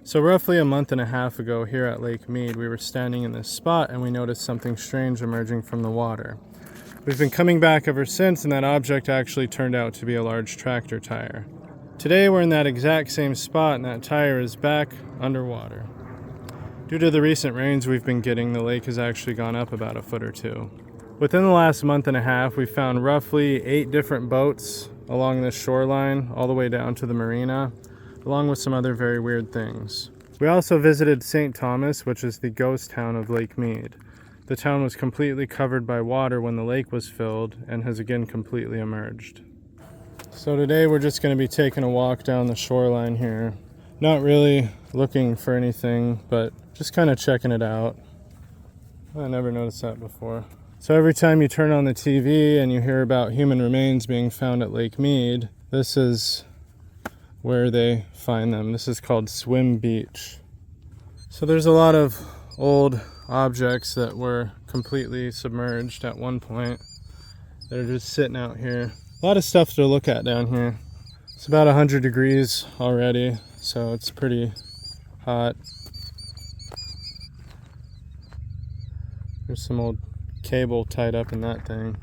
So roughly a month and a half ago here at Lake Mead, we were standing in this spot and we noticed something strange emerging from the water. We've been coming back ever since, and that object actually turned out to be a large tractor tire. Today we're in that exact same spot and that tire is back underwater. Due to the recent rains we've been getting, the lake has actually gone up about a foot or two. Within the last month and a half, we found roughly 8 different boats along this shoreline, all the way down to the marina, along with some other very weird things. We also visited St. Thomas, which is the ghost town of Lake Mead. The town was completely covered by water when the lake was filled and has again completely emerged. So today we're just going to be taking a walk down the shoreline here. Not really looking for anything, but just kind of checking it out. I never noticed that before. So every time you turn on the TV and you hear about human remains being found at Lake Mead, this is where they find them. This is called Swim Beach. So there's a lot of old objects that were completely submerged at one point. They're just sitting out here. A lot of stuff to look at down here. It's about 100 degrees already, so it's pretty hot. There's some old cable tied up in that thing.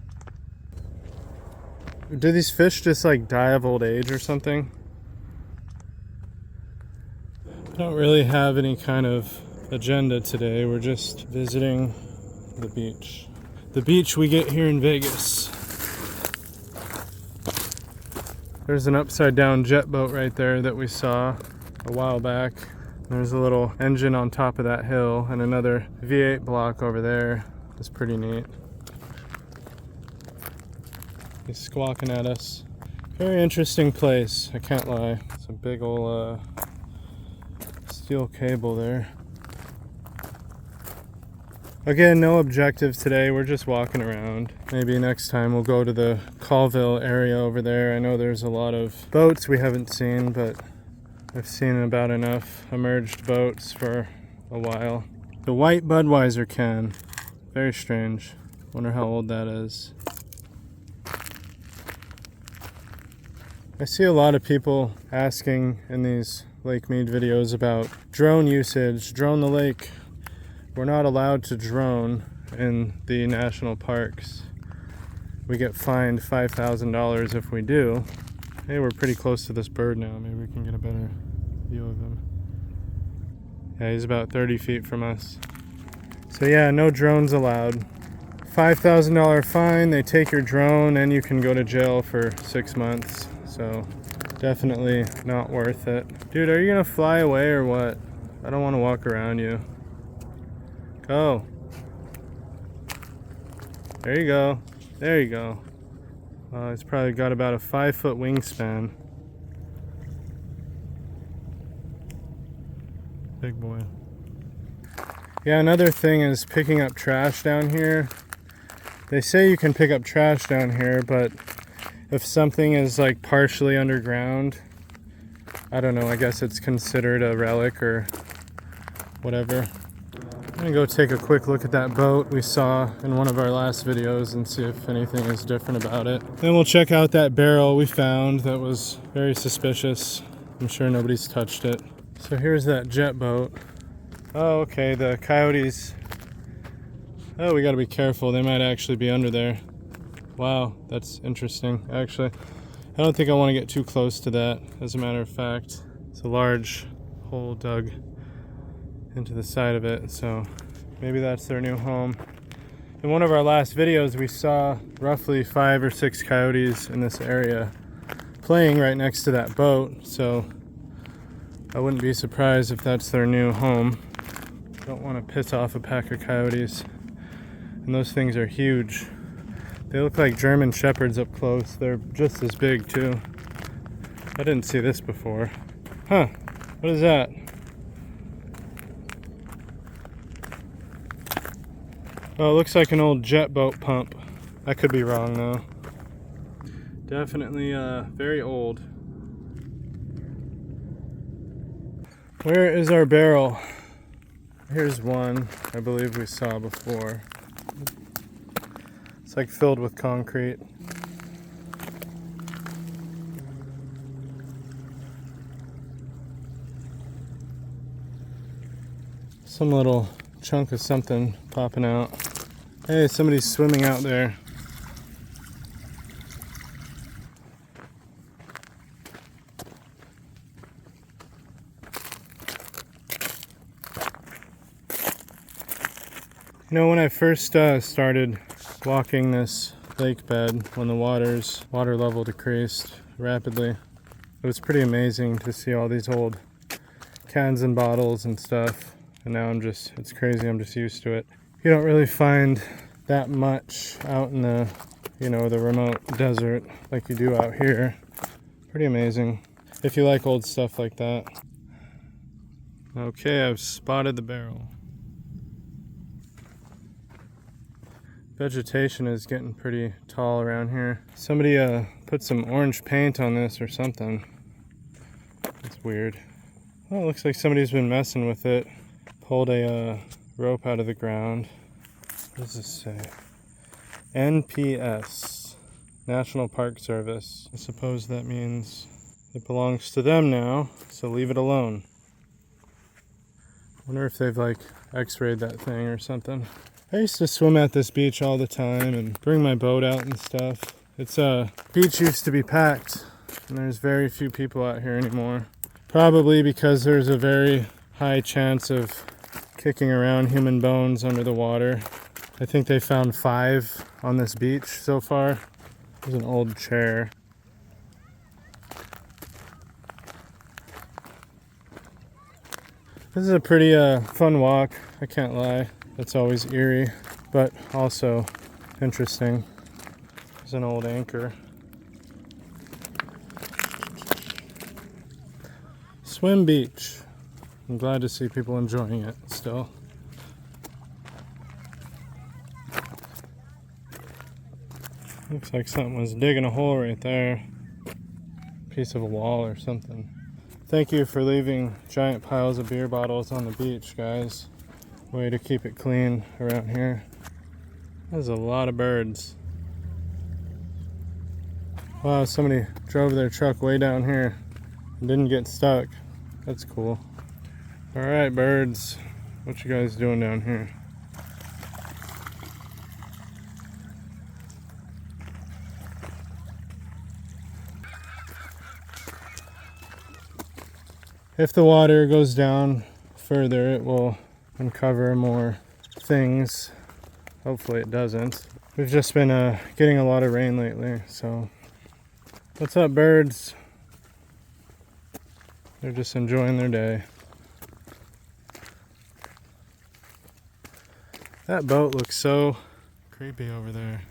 Do these fish just like die of old age or something? I don't really have any kind of agenda today. We're just visiting the beach. The beach we get here in Vegas. There's an upside down jet boat right there that we saw a while back. There's a little engine on top of that hill and another V8 block over there. It's pretty neat. He's squawking at us. Very interesting place, I can't lie. It's a big old steel cable there. Again, no objective today, we're just walking around. Maybe next time we'll go to the Colville area over there. I know there's a lot of boats we haven't seen, but I've seen about enough emerged boats for a while. The white Budweiser can. Very strange. Wonder how old that is. I see a lot of people asking in these Lake Mead videos about drone usage, drone the lake. We're not allowed to drone in the national parks. We get fined $5,000 if we do. Hey, we're pretty close to this bird now. Maybe we can get a better view of him. Yeah, he's about 30 feet from us. So yeah, no drones allowed. $5,000 fine, they take your drone, and you can go to jail for 6 months. So definitely not worth it. Dude, are you gonna fly away or what? I don't want to walk around you. Go. There you go. There you go. It's probably got about a 5-foot wingspan. Big boy. Yeah, another thing is picking up trash down here. They say you can pick up trash down here, but if something is like partially underground, I don't know, I guess it's considered a relic or whatever. I'm gonna go take a quick look at that boat we saw in one of our last videos and see if anything is different about it. Then we'll check out that barrel we found that was very suspicious. I'm sure nobody's touched it. So here's that jet boat. Oh, okay, the Coyotes. Oh, we gotta be careful. They might actually be under there. Wow, that's interesting. Actually, I don't think I want to get too close to that, as a matter of fact. It's a large hole dug into the side of it, so maybe that's their new home. In one of our last videos, we saw roughly 5 or 6 coyotes in this area playing right next to that boat, so I wouldn't be surprised if that's their new home. Don't want to piss off a pack of coyotes. And those things are huge. They look like German shepherds up close. They're just as big too. I didn't see this before. Huh, what is that? Oh, it looks like an old jet boat pump. I could be wrong though. Definitely very old. Where is our barrel? Here's one I believe we saw before. It's like filled with concrete. Some little chunk of something popping out. Hey, somebody's swimming out there. You know, when I first started walking this lake bed, when the water level decreased rapidly, it was pretty amazing to see all these old cans and bottles and stuff. And now it's crazy, I'm just used to it. You don't really find that much out in the, the remote desert like you do out here. Pretty amazing. If you like old stuff like that. Okay, I've spotted the barrel. Vegetation is getting pretty tall around here. Somebody put some orange paint on this or something. It's weird. Well, it looks like somebody's been messing with it. Pulled a rope out of the ground. What does this say? NPS, National Park Service. I suppose that means it belongs to them now, so leave it alone. I wonder if they've like x-rayed that thing or something. I used to swim at this beach all the time and bring my boat out and stuff. Beach used to be packed, and there's very few people out here anymore. Probably because there's a very high chance of kicking around human bones under the water. I think they found 5 on this beach so far. There's an old chair. This is a pretty fun walk, I can't lie. It's always eerie, but also interesting. There's an old anchor. Swim beach. I'm glad to see people enjoying it still. Looks like something was digging a hole right there. Piece of a wall or something. Thank you for leaving giant piles of beer bottles on the beach, guys. Way to keep it clean around here. There's a lot of birds. Wow, somebody drove their truck way down here and didn't get stuck. That's cool. All right, birds. What you guys doing down here? If the water goes down further, it will uncover more things. Hopefully it doesn't. We've just been getting a lot of rain lately, so. What's up, birds? They're just enjoying their day. That boat looks so creepy over there.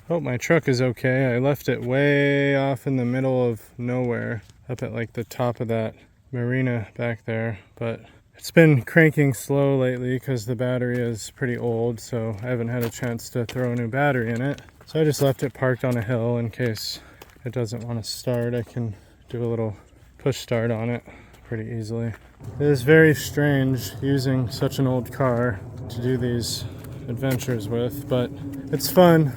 Hope my truck is okay. I left it way off in the middle of nowhere, up at like the top of that marina back there, but it's been cranking slow lately because the battery is pretty old, so I haven't had a chance to throw a new battery in it. So I just left it parked on a hill in case it doesn't want to start. I can do a little push start on it pretty easily. It is very strange using such an old car to do these adventures with, but it's fun.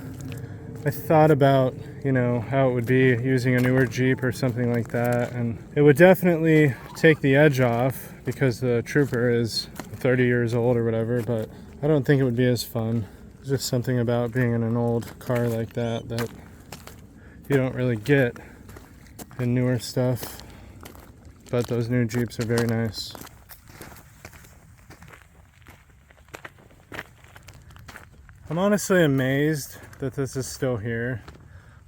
I thought about, how it would be using a newer Jeep or something like that, and it would definitely take the edge off because the Trooper is 30 years old or whatever, but I don't think it would be as fun. There's just something about being in an old car like that you don't really get in newer stuff, but those new Jeeps are very nice. I'm honestly amazed that this is still here,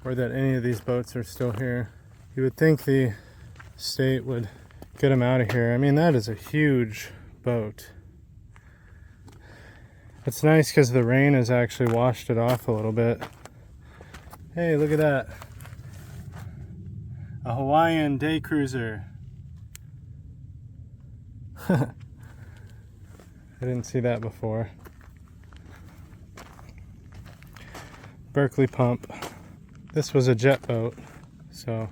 or that any of these boats are still here. You would think the state would get them out of here. I mean, that is a huge boat. It's nice because the rain has actually washed it off a little bit. Hey, look at that. A Hawaiian day cruiser. I didn't see that before. Berkeley pump. This was a jet boat, so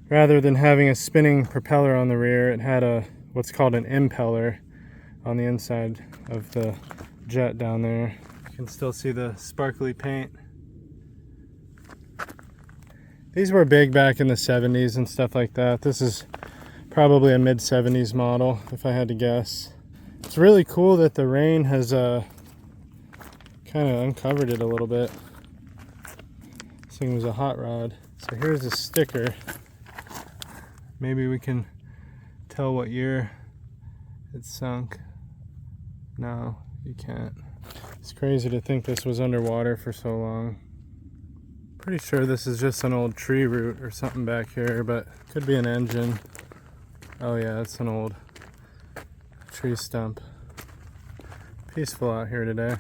rather than having a spinning propeller on the rear, it had what's called an impeller on the inside of the jet down there. You can still see the sparkly paint. These were big back in the 70s and stuff like that. This is Probably a mid-70s model, if I had to guess. It's really cool that the rain has kind of uncovered it a little bit. This thing was a hot rod. So here's a sticker. Maybe we can tell what year it sunk. No, you can't. It's crazy to think this was underwater for so long. Pretty sure this is just an old tree root or something back here, but could be an engine. Oh yeah, it's an old tree stump. Peaceful out here today.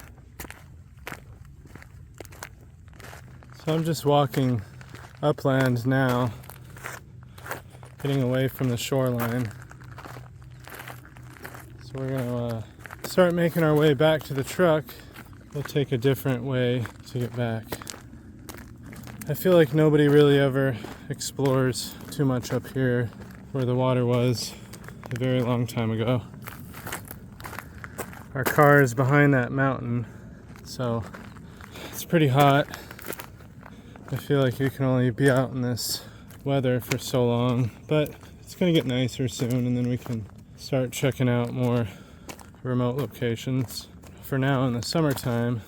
So I'm just walking upland now, getting away from the shoreline. So we're gonna start making our way back to the truck. We'll take a different way to get back. I feel like nobody really ever explores too much up here where the water was a very long time ago. Our car is behind that mountain, so it's pretty hot. I feel like you can only be out in this weather for so long, but it's gonna get nicer soon, and then we can start checking out more remote locations. For now, in the summertime,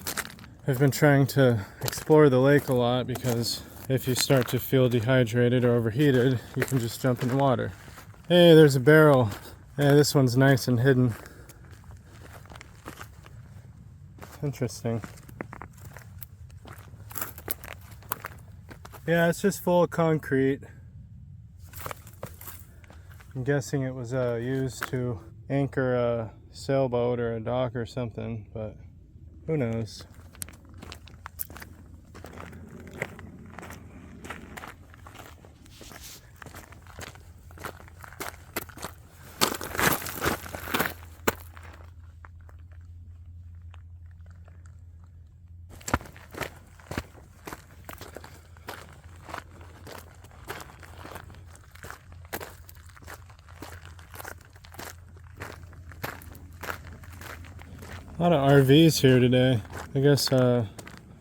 I've been trying to explore the lake a lot because if you start to feel dehydrated or overheated, you can just jump in the water. Hey, there's a barrel. Yeah, this one's nice and hidden. Interesting. Yeah, it's just full of concrete. I'm guessing it was used to anchor a sailboat or a dock or something, but who knows? A lot of RVs here today. I guess I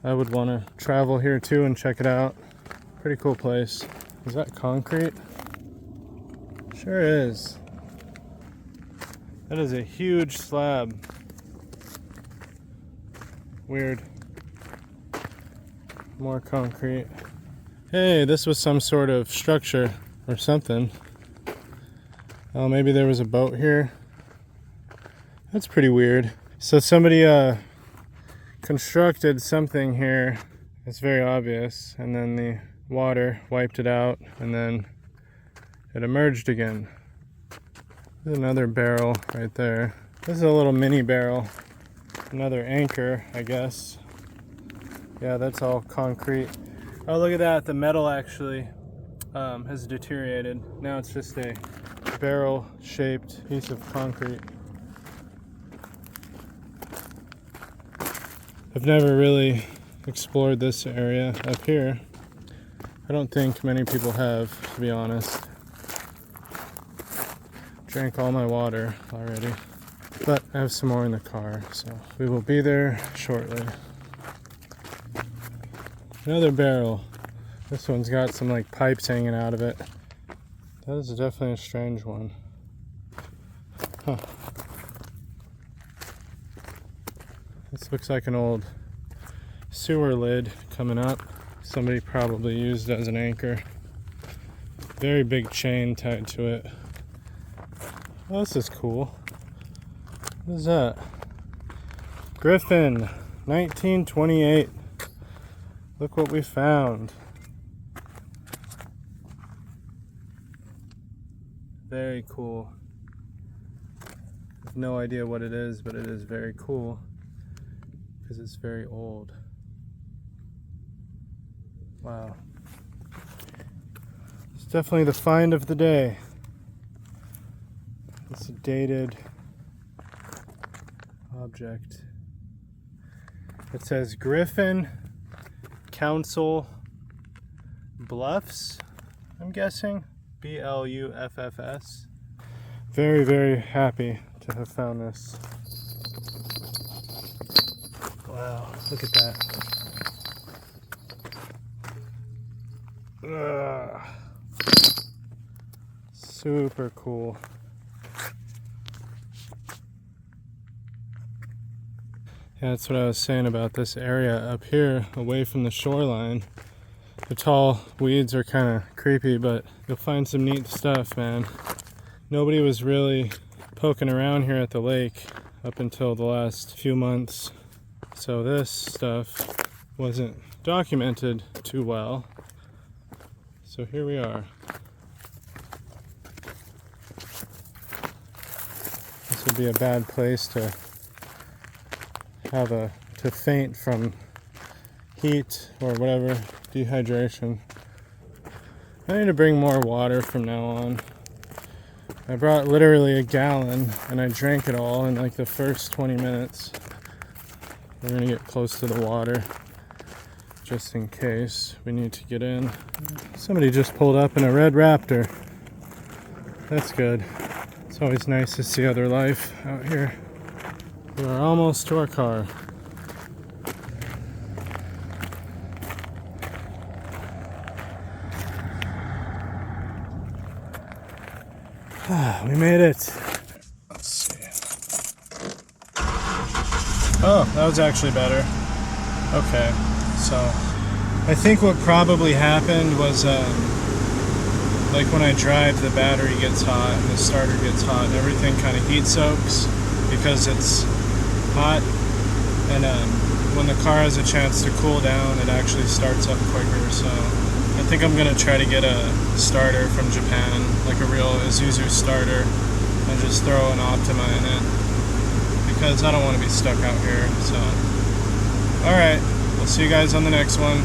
would want to travel here too and check it out. Pretty cool place. Is that concrete? Sure is. That is a huge slab. Weird. More concrete. Hey, this was some sort of structure or something. Oh, maybe there was a boat here. That's pretty weird. So somebody constructed something here. It's very obvious, and then the water wiped it out, and then it emerged again. There's another barrel right there. This is a little mini barrel. Another anchor, I guess. Yeah, that's all concrete. Oh, look at that. The metal actually has deteriorated. Now it's just a barrel-shaped piece of concrete. I've never really explored this area up here. I don't think many people have, to be honest. Drank all my water already, but I have some more in the car, so we will be there shortly. Another barrel. This one's got some like pipes hanging out of it. That is definitely a strange one. Huh. This looks like an old sewer lid coming up. Somebody probably used it as an anchor. Very big chain tied to it. Oh, this is cool. What is that? Griffin, 1928. Look what we found. Very cool. I have no idea what it is, but it is very cool because it's very old. Wow. It's definitely the find of the day. It's a dated object. It says Griffin Council Bluffs, I'm guessing. BLUFFS. Very, very happy to have found this. Wow, look at that. Super cool. Yeah, that's what I was saying about this area up here away from the shoreline. The tall weeds are kind of creepy, but you'll find some neat stuff, man. Nobody was really poking around here at the lake up until the last few months, so this stuff wasn't documented too well. So here we are. This would be a bad place to faint from heat or whatever, dehydration. I need to bring more water from now on. I brought literally a gallon and I drank it all in like the first 20 minutes. We're gonna get close to the water just in case we need to get in. Somebody just pulled up in a red Raptor. That's good. It's always nice to see other life out here. We are almost to our car. We made it. Let's see. Oh, that was actually better. Okay, so I think what probably happened was like when I drive, the battery gets hot and the starter gets hot and everything kind of heat soaks because it's hot, and when the car has a chance to cool down, it actually starts up quicker. So I think I'm gonna try to get a starter from Japan, like a real Isuzu starter, and just throw an Optima in it because I don't want to be stuck out here. So, all right, we'll see you guys on the next one.